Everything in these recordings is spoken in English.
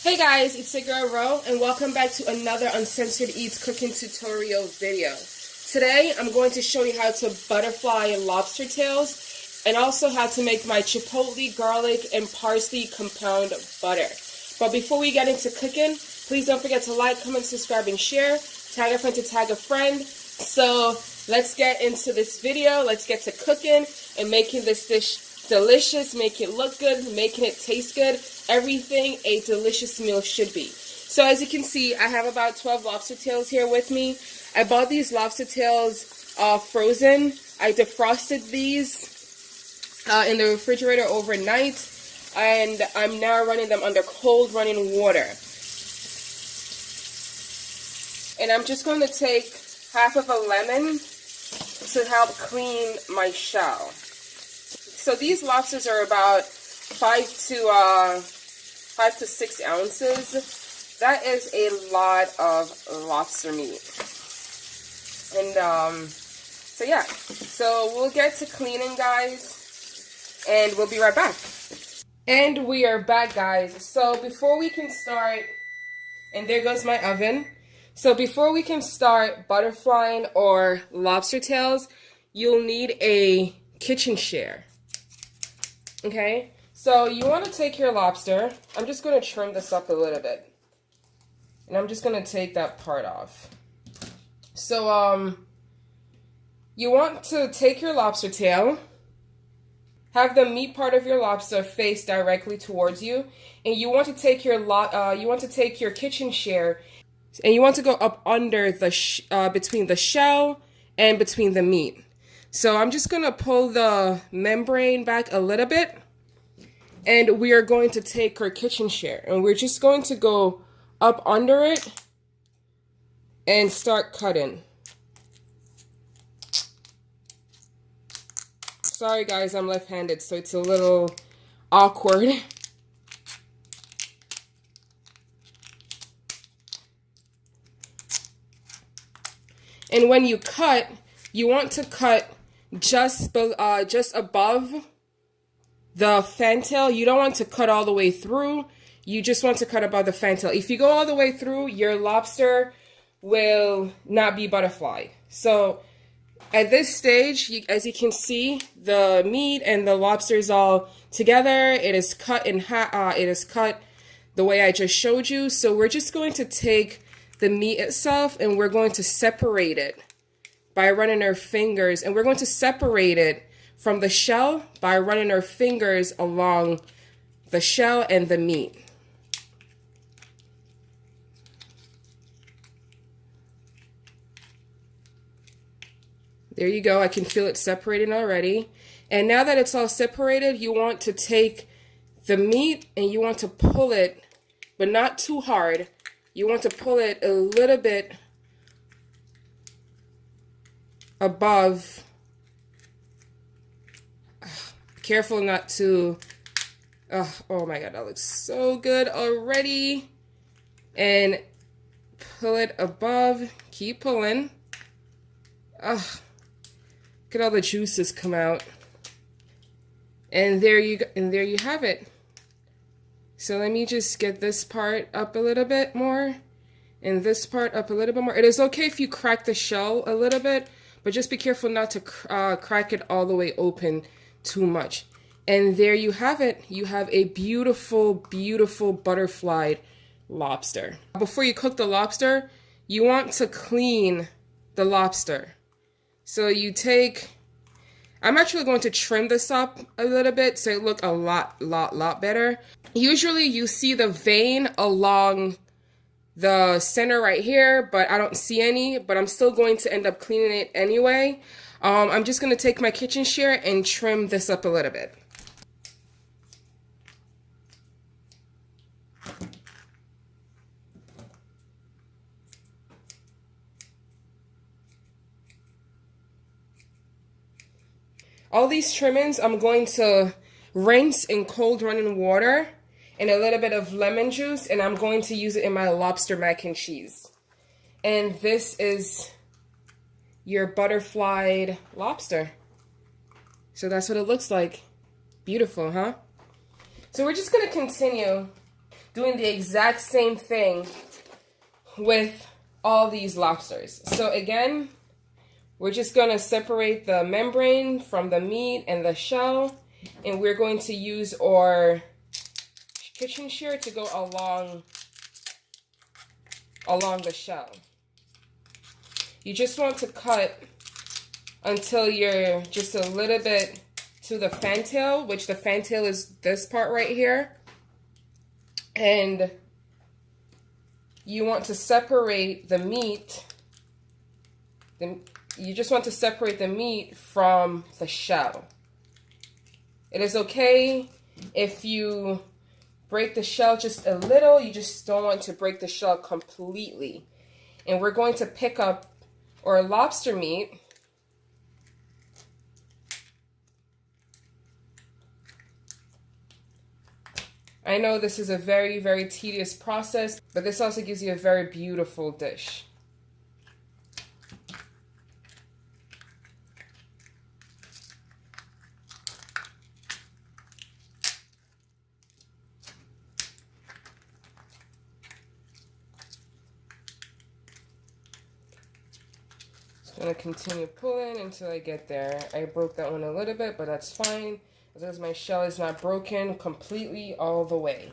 Hey guys, it's your girl Ro, and welcome back to another Uncensored Eats cooking tutorial video. Today, I'm going to show you how to butterfly lobster tails, and also how to make my chipotle garlic and parsley compound butter. But before we get into cooking, please don't forget to like, comment, subscribe, and share. Tag a friend to tag a friend. So, let's get into this video. Let's get to cooking and making this dish delicious, make it look good, making it taste good, everything a delicious meal should be. So as you can see, I have about 12 lobster tails here with me. I bought these lobster tails frozen. I defrosted these in the refrigerator overnight, and I'm now running them under cold running water. And I'm just going to take half of a lemon to help clean my shell. So these lobsters are about 5 to 6 ounces. That is a lot of lobster meat. And so yeah, so we'll get to cleaning, guys, and we'll be right back. And we are back, guys. So before we can start, and there goes my oven. So before we can start butterflying or lobster tails, you'll need a kitchen shear. Okay, so you want to take your lobster. I'm just going to trim this up a little bit. And I'm just going to take that part off. So, you want to take your lobster tail, have the meat part of your lobster face directly towards you, and you want to take your kitchen shear, and you want to go up under the between the shell and between the meat. So I'm just going to pull the membrane back a little bit, and we are going to take our kitchen shear, and we're just going to go up under it and start cutting. Sorry guys, I'm left-handed, so it's a little awkward. And when you cut, you want to cut just above the fantail. You don't want to cut all the way through. You just want to cut above the fantail. If you go all the way through, your lobster will not be butterfly. So at this stage, as you can see, the meat and the lobster is all together. It is cut in it is cut the way I just showed you. So we're just going to take the meat itself, and we're going to separate it by running our fingers, and we're going to separate it from the shell by running our fingers along the shell and the meat. There you go. I can feel it separating already. And now that it's all separated, you want to take the meat and you want to pull it, but not too hard. You want to pull it a little bit above. Careful not to, oh my god, that looks so good already. And pull it above, keep pulling. Look at all the juices come out. And there you go, and there you have it. So let me just get this part up a little bit more, and this part up a little bit more. It is okay if you crack the shell a little bit, but just be careful not to crack it all the way open too much. And there you have it. You have a beautiful, beautiful butterflied lobster. Before you cook the lobster, you want to clean the lobster. So you take, I'm actually going to trim this up a little bit so it look a lot better. Usually you see the vein along the center right here, but I don't see any, but I'm still going to end up cleaning it anyway. I'm just going to take my kitchen shear and trim this up a little bit. All these trimmings I'm going to rinse in cold running water and a little bit of lemon juice, and I'm going to use it in my lobster mac and cheese. And this is your butterflied lobster. So that's what it looks like. Beautiful, huh? So we're just going to continue doing the exact same thing with all these lobsters. So again, we're just going to separate the membrane from the meat and the shell, and we're going to use our kitchen shear to go along the shell. You just want to cut until you're just a little bit to the fantail, which the fantail is this part right here. And you want to separate the meat. You just want to separate the meat from the shell. It is okay if you break the shell just a little. You just don't want to break the shell completely. And we're going to pick up our lobster meat. I know this is a very, very tedious process, but this also gives you a very beautiful dish. I'm going to continue pulling until I get there. I broke that one a little bit, but that's fine. As long as my shell is not broken completely all the way.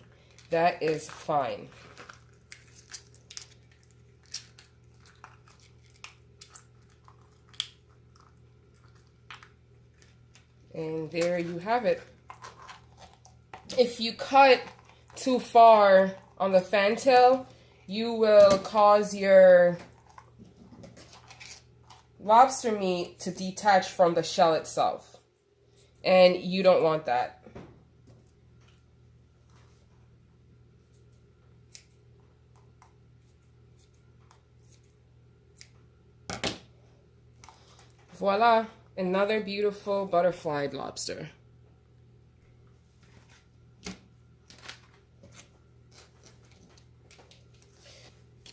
That is fine. And there you have it. If you cut too far on the fantail, you will cause your lobster meat to detach from the shell itself. And you don't want that. Voila, another beautiful butterflied lobster.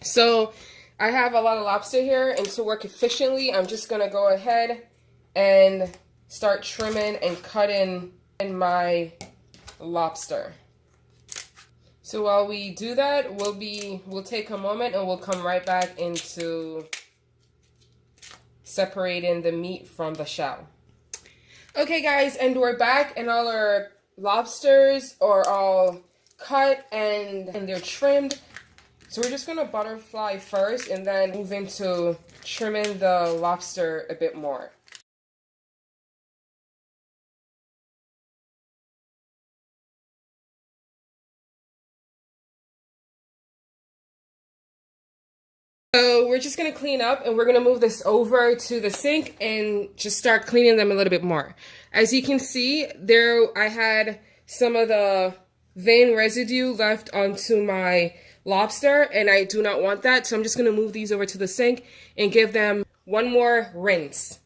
So I have a lot of lobster here, and to work efficiently, I'm just going to go ahead and start trimming and cutting in my lobster. So while we do that, we'll take a moment and we'll come right back into separating the meat from the shell. Okay guys, and we're back, and all our lobsters are all cut and they're trimmed. So we're just gonna butterfly first and then move into trimming the lobster a bit more. So we're just going to clean up, and we're going to move this over to the sink and just start cleaning them a little bit more. As you can see, there I had some of the vein residue left onto my lobster, and I do not want that. So I'm just going to move these over to the sink and give them one more rinse.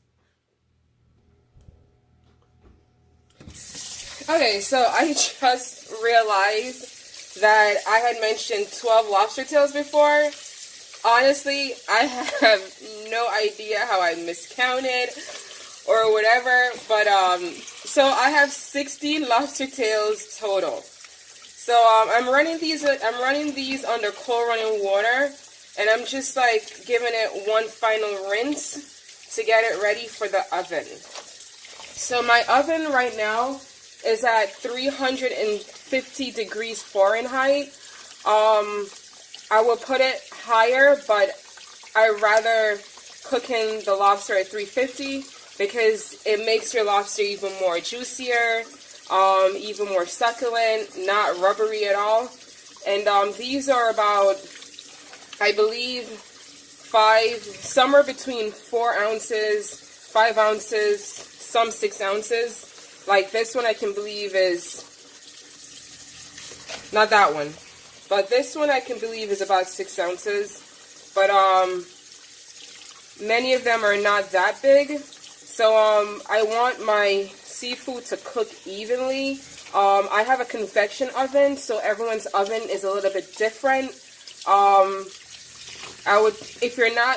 Okay, so I just realized that I had mentioned 12 lobster tails before. Honestly, I have no idea how I miscounted or whatever, but so I have 60 lobster tails total. So I'm running these under cold running water, and I'm just like giving it one final rinse to get it ready for the oven. So my oven right now is at 350 degrees Fahrenheit. I will put it higher, but I rather cooking the lobster at 350 because it makes your lobster even more juicier, even more succulent, not rubbery at all. And these are about, I believe, somewhere between 4 ounces, 5 ounces, some 6 ounces. Like this one I can believe is, not that one. But this one I can believe is about 6 ounces. But many of them are not that big. So I want my seafood to cook evenly. I have a convection oven, so everyone's oven is a little bit different.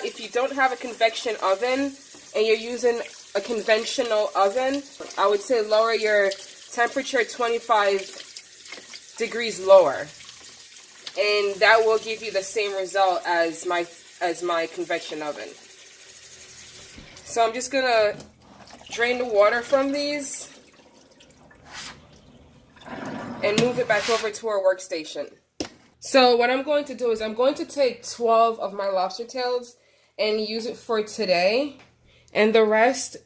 If you don't have a convection oven and you're using a conventional oven, I would say lower your temperature 25 degrees lower. and that will give you the same result as my convection oven. So I'm just gonna drain the water from these and move it back over to our workstation. So what I'm going to do is I'm going to take 12 of my lobster tails and use it for today, and the rest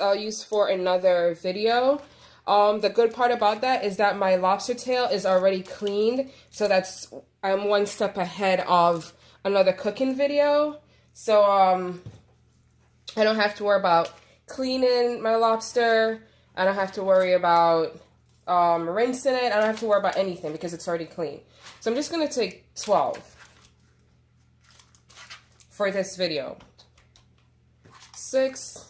I'll use for another video. The good part about that is that my lobster tail is already cleaned, so I'm one step ahead of another cooking video. So I don't have to worry about cleaning my lobster. I don't have to worry about rinsing it. I don't have to worry about anything because it's already clean. So I'm just going to take 12 for this video. 6,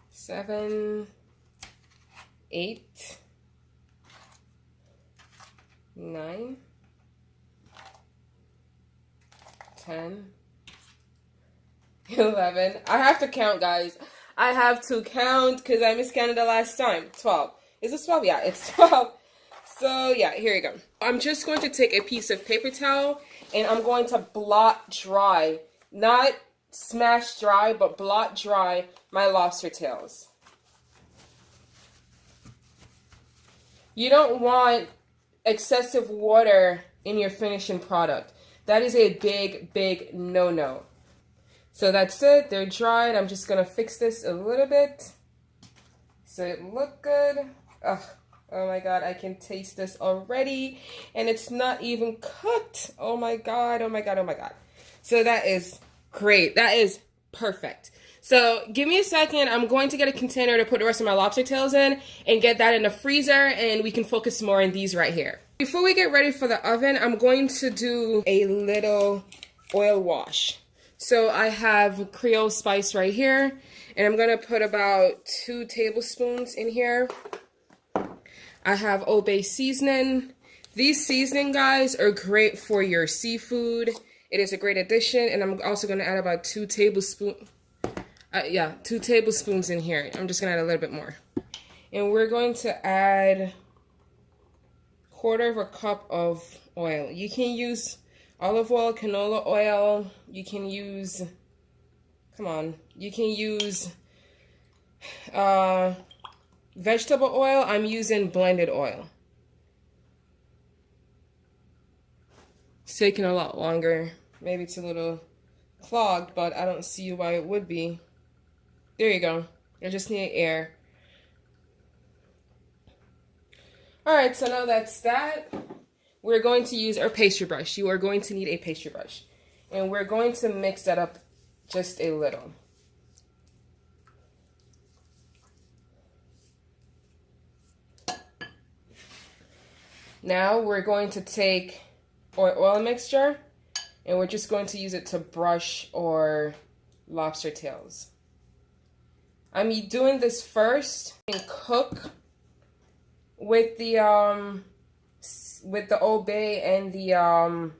7, 8, 9, 10, 11. I have to count, guys. I have to count because I miscounted the last time. 12. Is this 12? Yeah, it's 12. So yeah, here you go. I'm just going to take a piece of paper towel and I'm going to blot dry, not smash dry, but blot dry my lobster tails. You don't want excessive water in your finishing product. That is a big, big no-no. So that's it. They're dried. I'm just going to fix this a little bit so it look good. Ugh. Oh my god, I can taste this already. And it's not even cooked. Oh my god, oh my god, oh my god. So that is great. That is perfect. So give me a second. I'm going to get a container to put the rest of my lobster tails in and get that in the freezer, and we can focus more on these right here. Before we get ready for the oven, I'm going to do a little oil wash. So I have Creole spice right here, and I'm going to put about 2 tablespoons in here. I have Old Bay seasoning. These seasoning, guys, are great for your seafood. It is a great addition, and I'm also going to add about 2 tablespoons. 2 tablespoons in here. I'm just going to add a little bit more. And we're going to add 1/4 cup of oil. You can use olive oil, canola oil. You can use, you can use vegetable oil. I'm using blended oil. It's taking a lot longer. Maybe it's a little clogged, but I don't see why it would be. There you go. I just need air. Alright, so now that's that. We're going to use our pastry brush. You are going to need a pastry brush. And we're going to mix that up just a little. Now we're going to take our oil mixture and we're just going to use it to brush our lobster tails. I'm doing this first and cook with the Old Bay and the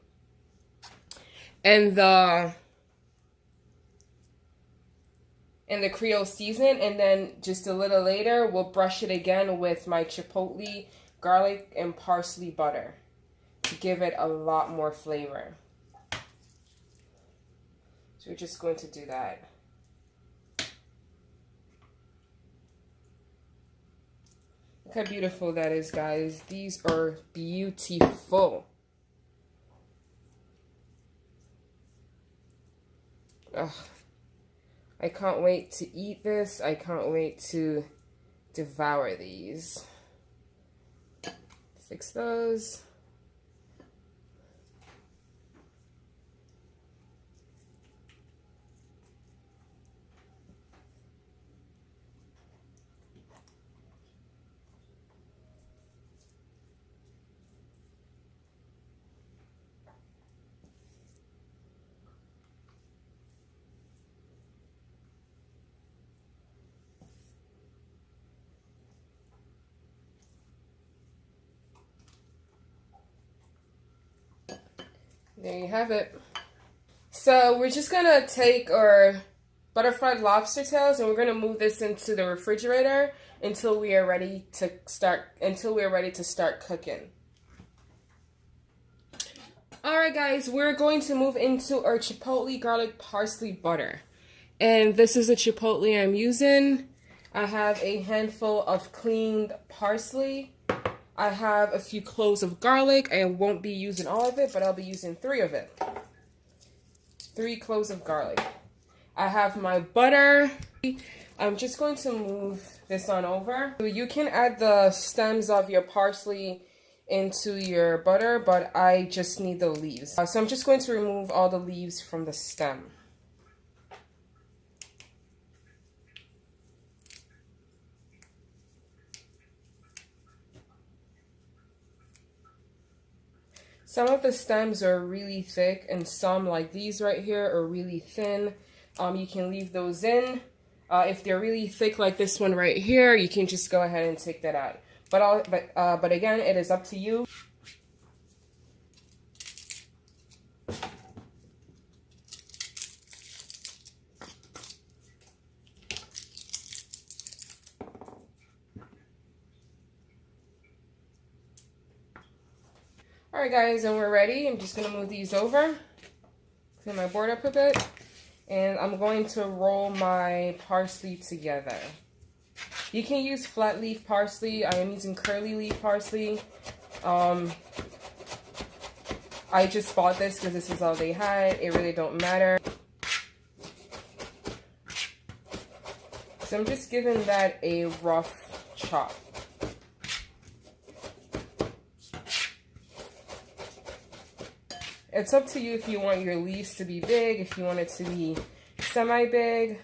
Creole seasoning, and then just a little later we'll brush it again with my chipotle garlic and parsley butter to give it a lot more flavor. So we're just going to do that. Look how beautiful that is, guys. These are beautiful. Ugh. I can't wait to eat this. I can't wait to devour these. Fix those. There you have it. So we're just gonna take our butterflied lobster tails, and we're going to move this into the refrigerator until we are ready to start cooking. Alright guys, we're going to move into our chipotle garlic parsley butter. And this is the chipotle I'm using. I have a handful of cleaned parsley. I have a few cloves of garlic. I won't be using all of it, but I'll be using 3 of it. 3 cloves of garlic. I have my butter. I'm just going to move this on over. You can add the stems of your parsley into your butter, but I just need the leaves. So I'm just going to remove all the leaves from the stem. Some of the stems are really thick and some, like these right here, are really thin. You can leave those in. If they're really thick like this one right here, you can just go ahead and take that out. But again, it is up to you. Alright guys, and we're ready. I'm just going to move these over. Clean my board up a bit. And I'm going to roll my parsley together. You can use flat leaf parsley. I am using curly leaf parsley. I just bought this because this is all they had. It really don't matter. So I'm just giving that a rough chop. It's up to you if you want your leaves to be big, if you want it to be semi-big.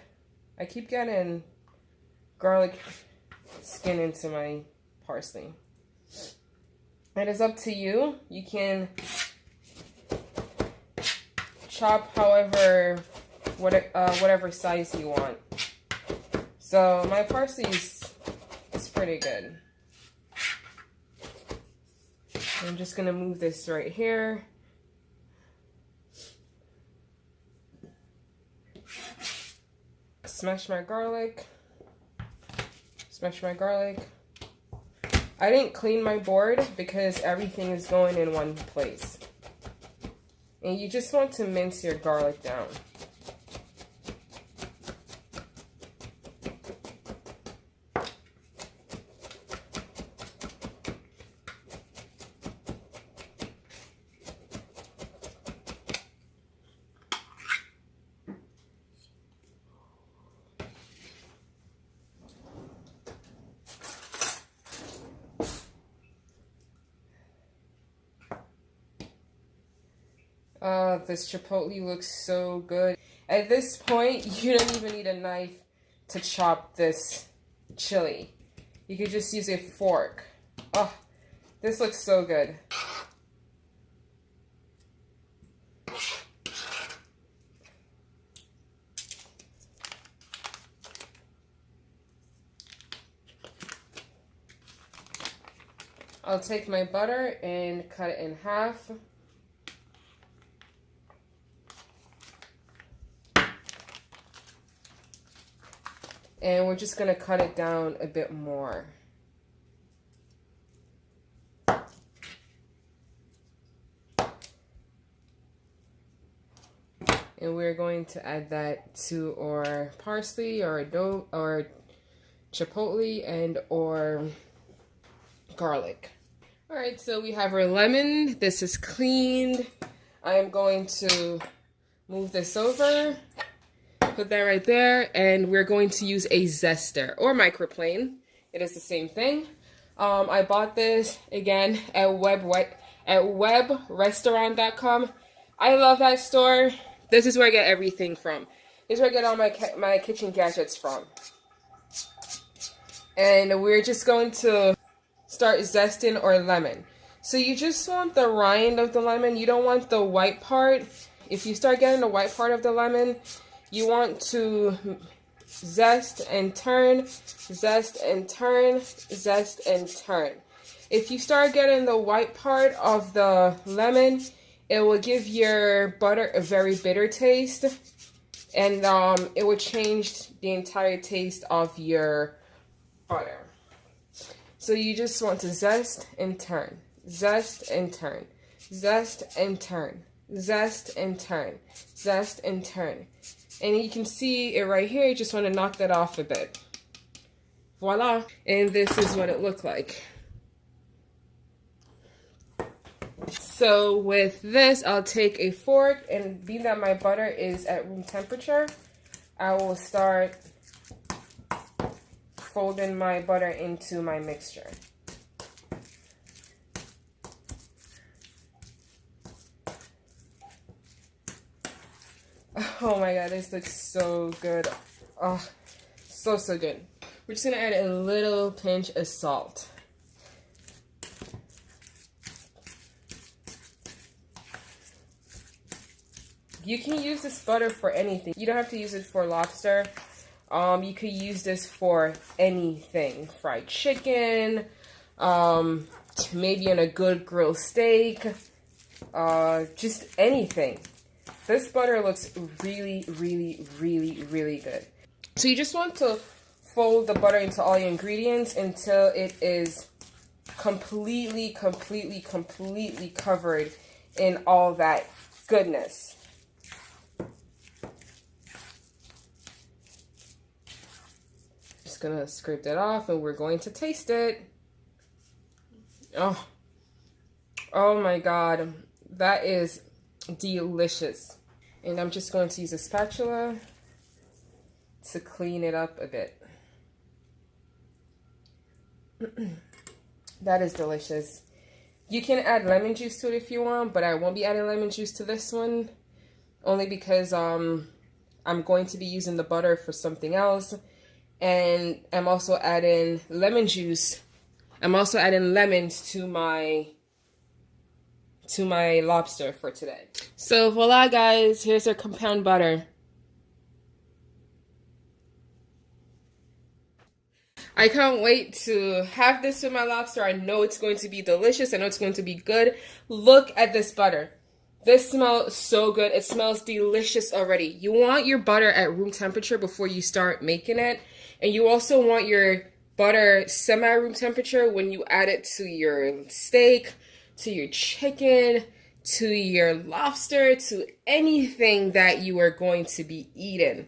I keep getting garlic skin into my parsley. It is up to you. You can chop however, whatever size you want. So my parsley is pretty good. I'm just gonna move this right here. Smash my garlic. Smash my garlic. I didn't clean my board because everything is going in one place. And you just want to mince your garlic down. This chipotle looks so good. At this point, you don't even need a knife to chop this chili. You could just use a fork. Oh, this looks so good. I'll take my butter and cut it in half. And we're just going to cut it down a bit more. And we're going to add that to our parsley or chipotle and or garlic. Alright, so we have our lemon. This is cleaned. I am going to move this over. Put that right there, and we're going to use a zester or microplane. It is the same thing. I bought this again at webrestaurant.com. I love that store. This is where I get everything from. This is where I get all my kitchen gadgets from. And we're just going to start zesting our lemon. So you just want the rind of the lemon. You don't want the white part. If you start getting the white part of the lemon, you want to zest and turn, zest and turn, zest and turn. If you start getting the white part of the lemon, it will give your butter a very bitter taste. and it would change the entire taste of your butter. So you just want to zest and turn, zest and turn, zest and turn, zest and turn, zest and turn. And you can see it right here. You just want to knock that off a bit. Voila. And this is what it looked like. So with this, I'll take a fork, and being that my butter is at room temperature, I will start folding my butter into my mixture. Oh my god, this looks so good. Oh, so good. We're just gonna add a little pinch of salt. You can use this butter for anything. You don't have to use it for lobster. You could use this for anything. Fried chicken, maybe on a good grilled steak, just anything. This butter looks really good. So you just want to fold the butter into all your ingredients until it is completely covered in all that goodness. Just gonna scrape that off, and we're going to taste it. Oh my god, that is delicious. And I'm just going to use a spatula to clean it up a bit. That is delicious. You can add lemon juice to it if you want, but I won't be adding lemon juice to this one, only because I'm going to be using the butter for something else. And I'm also adding lemon juice. I'm also adding lemons to my lobster for today. So voila guys, here's our compound butter. I can't wait to have this with my lobster. I know it's going to be delicious. I know it's going to be good. Look at this butter. This smells so good. It smells delicious already. You want your butter at room temperature before you start making it. And you also want your butter semi-room temperature when you add it to your steak, to your chicken, to your lobster, to anything that you are going to be eating.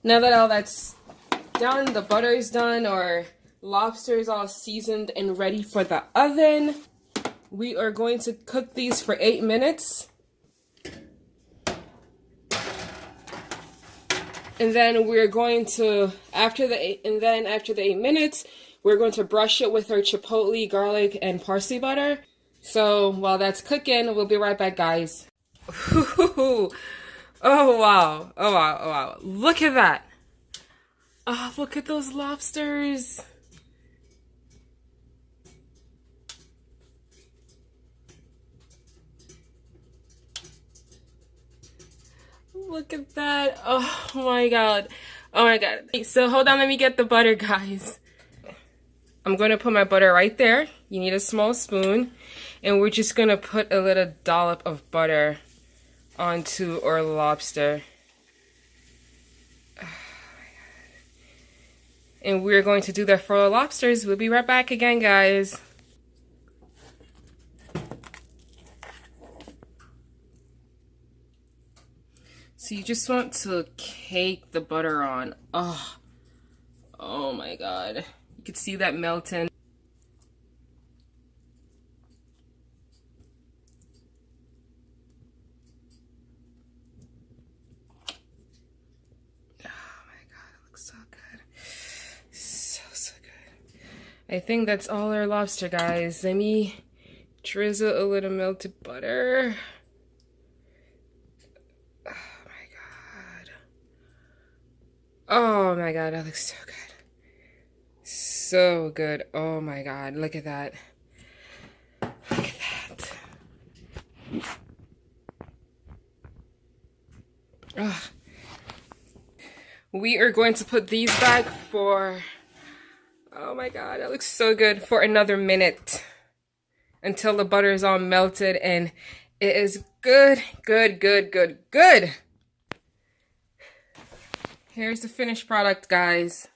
Now that all that's done, the butter is done, or lobster is all seasoned and ready for the oven, we are going to cook these for 8 minutes. And then we're going to, after the 8 minutes, we're going to brush it with our chipotle, garlic, and parsley butter. So while that's cooking, we'll be right back, guys. Oh wow. Oh wow. Oh wow. Look at that. Oh, look at those lobsters. Look at that. Oh my god. Oh my god. So hold on, let me get the butter, guys. I'm going to put my butter right there. You need a small spoon. And we're just going to put a little dollop of butter onto our lobster. Oh my god. And we're going to do that for our lobsters. We'll be right back again, guys. So you just want to cake the butter on. Oh my god. You can see that melting. I think that's all our lobster, guys. Let me drizzle a little melted butter. Oh my god. Oh my god, that looks so good. So good. Oh my god, look at that. Look at that. Oh. We are going to put these back for... Oh my god, that looks so good, for another minute until the butter is all melted and it is good. Here's the finished product, guys.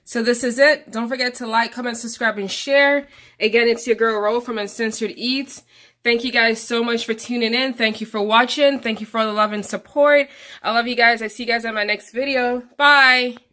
So this is it. Don't forget to like, comment, subscribe, and share. Again, it's your girl Ro from Uncensored Eats. Thank you guys so much for tuning in. Thank you for watching. Thank you for all the love and support. I love you guys. I see you guys in my next video. Bye.